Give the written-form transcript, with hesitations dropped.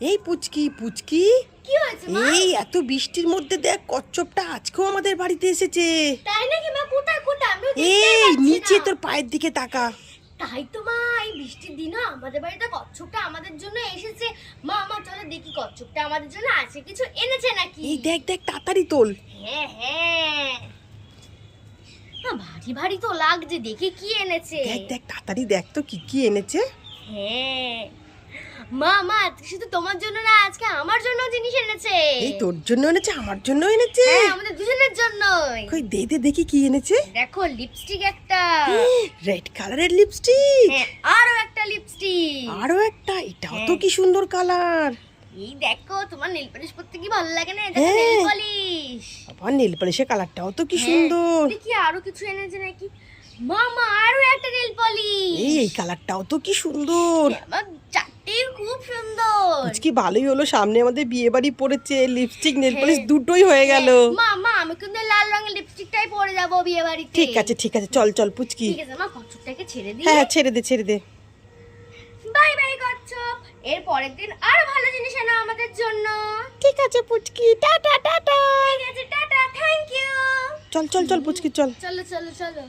এই পুচকি পুচকি, কি হয়েছে মা? এই এত বৃষ্টির মধ্যে দেখ কচ্ছপটা আজকেও আমাদের বাড়িতে এসেছে। তাই নাকি মা? কোথায় কোথায়? আমিও দেখতেই এই পাচ্ছি নিচে না। তোর পায়ের দিকে তাকা। তাই তো মা, এই বৃষ্টির দিনও আমাদের বাড়িতে কচ্ছপটা আমাদের জন্য এসেছে। মা মা চলো দেখি কচ্ছপটা আমাদের জন্য আছে কিছু এনেছে নাকি। এই দেখ দেখ তাড়াতাড়ি তোল। হ্যাঁ হ্যাঁ, না ভারী ভারী তো লাগছে, দেখে কি এনেছে। দেখ দেখ তাড়াতাড়ি দেখ তো কি কি এনেছে। হ্যাঁ মা মা, শুধু তোমার জন্য না, আজকে আমার জন্য জিনিস এনেছে। এই তোর জন্য এনেছে, আমার জন্য এনেছে। হ্যাঁ, আমাদের দুজনের জন্যই। কই দে দে দেখি কি এনেছে। দেখো লিপস্টিক একটা। রেড কালারের লিপস্টিক। হ্যাঁ, আরো একটা লিপস্টিক। আরো একটা, এটাও তো হ্যাঁ। কি সুন্দর কালার। এই দেখো, তোমার নেল পালিশ পরতে কি ভালো লাগে না? এটা হ্যাঁ। Nail polish. আবার নেল পালিশের কালারটাও তো কি হ্যাঁ, সুন্দর। দেখি আরো কিছু এনেছে নাকি। মামা আরো একটা নেল পালিশ। এই কালারটাও তো কি সুন্দর। আমার চারটেই খুব সুন্দর। আজকে ভালোই হলো, সামনে আমাদের বিয়ে বাড়ি পড়েছে, লিপস্টিক নেল হ্যাঁ। পালিশ দুটোই হয়ে গেল। মামা আমি কিন্তু লাল রঙের লিপস্টিকটাই পরে যাবো বিয়ে বাড়িতে। ঠিক আছে ঠিক আছে, চল চল পুচকি। ঠিক আছে মা, কচ্ছপটাকে ছেড়ে দিই। হ্যাঁ হ্যাঁ, ছেড়ে দে ছেড়ে দে। বাই বাই কচ্ছপ। এর পরের দিন আরো ভালো জিনিস এনো আমাদের জন্য। ঠিক আছে পুচকি, টাটা টাটা। ঠিক আছে, টাটা, থ্যাংক ইউ। চল চল চল পুচকি চল। চলো চলো চলো।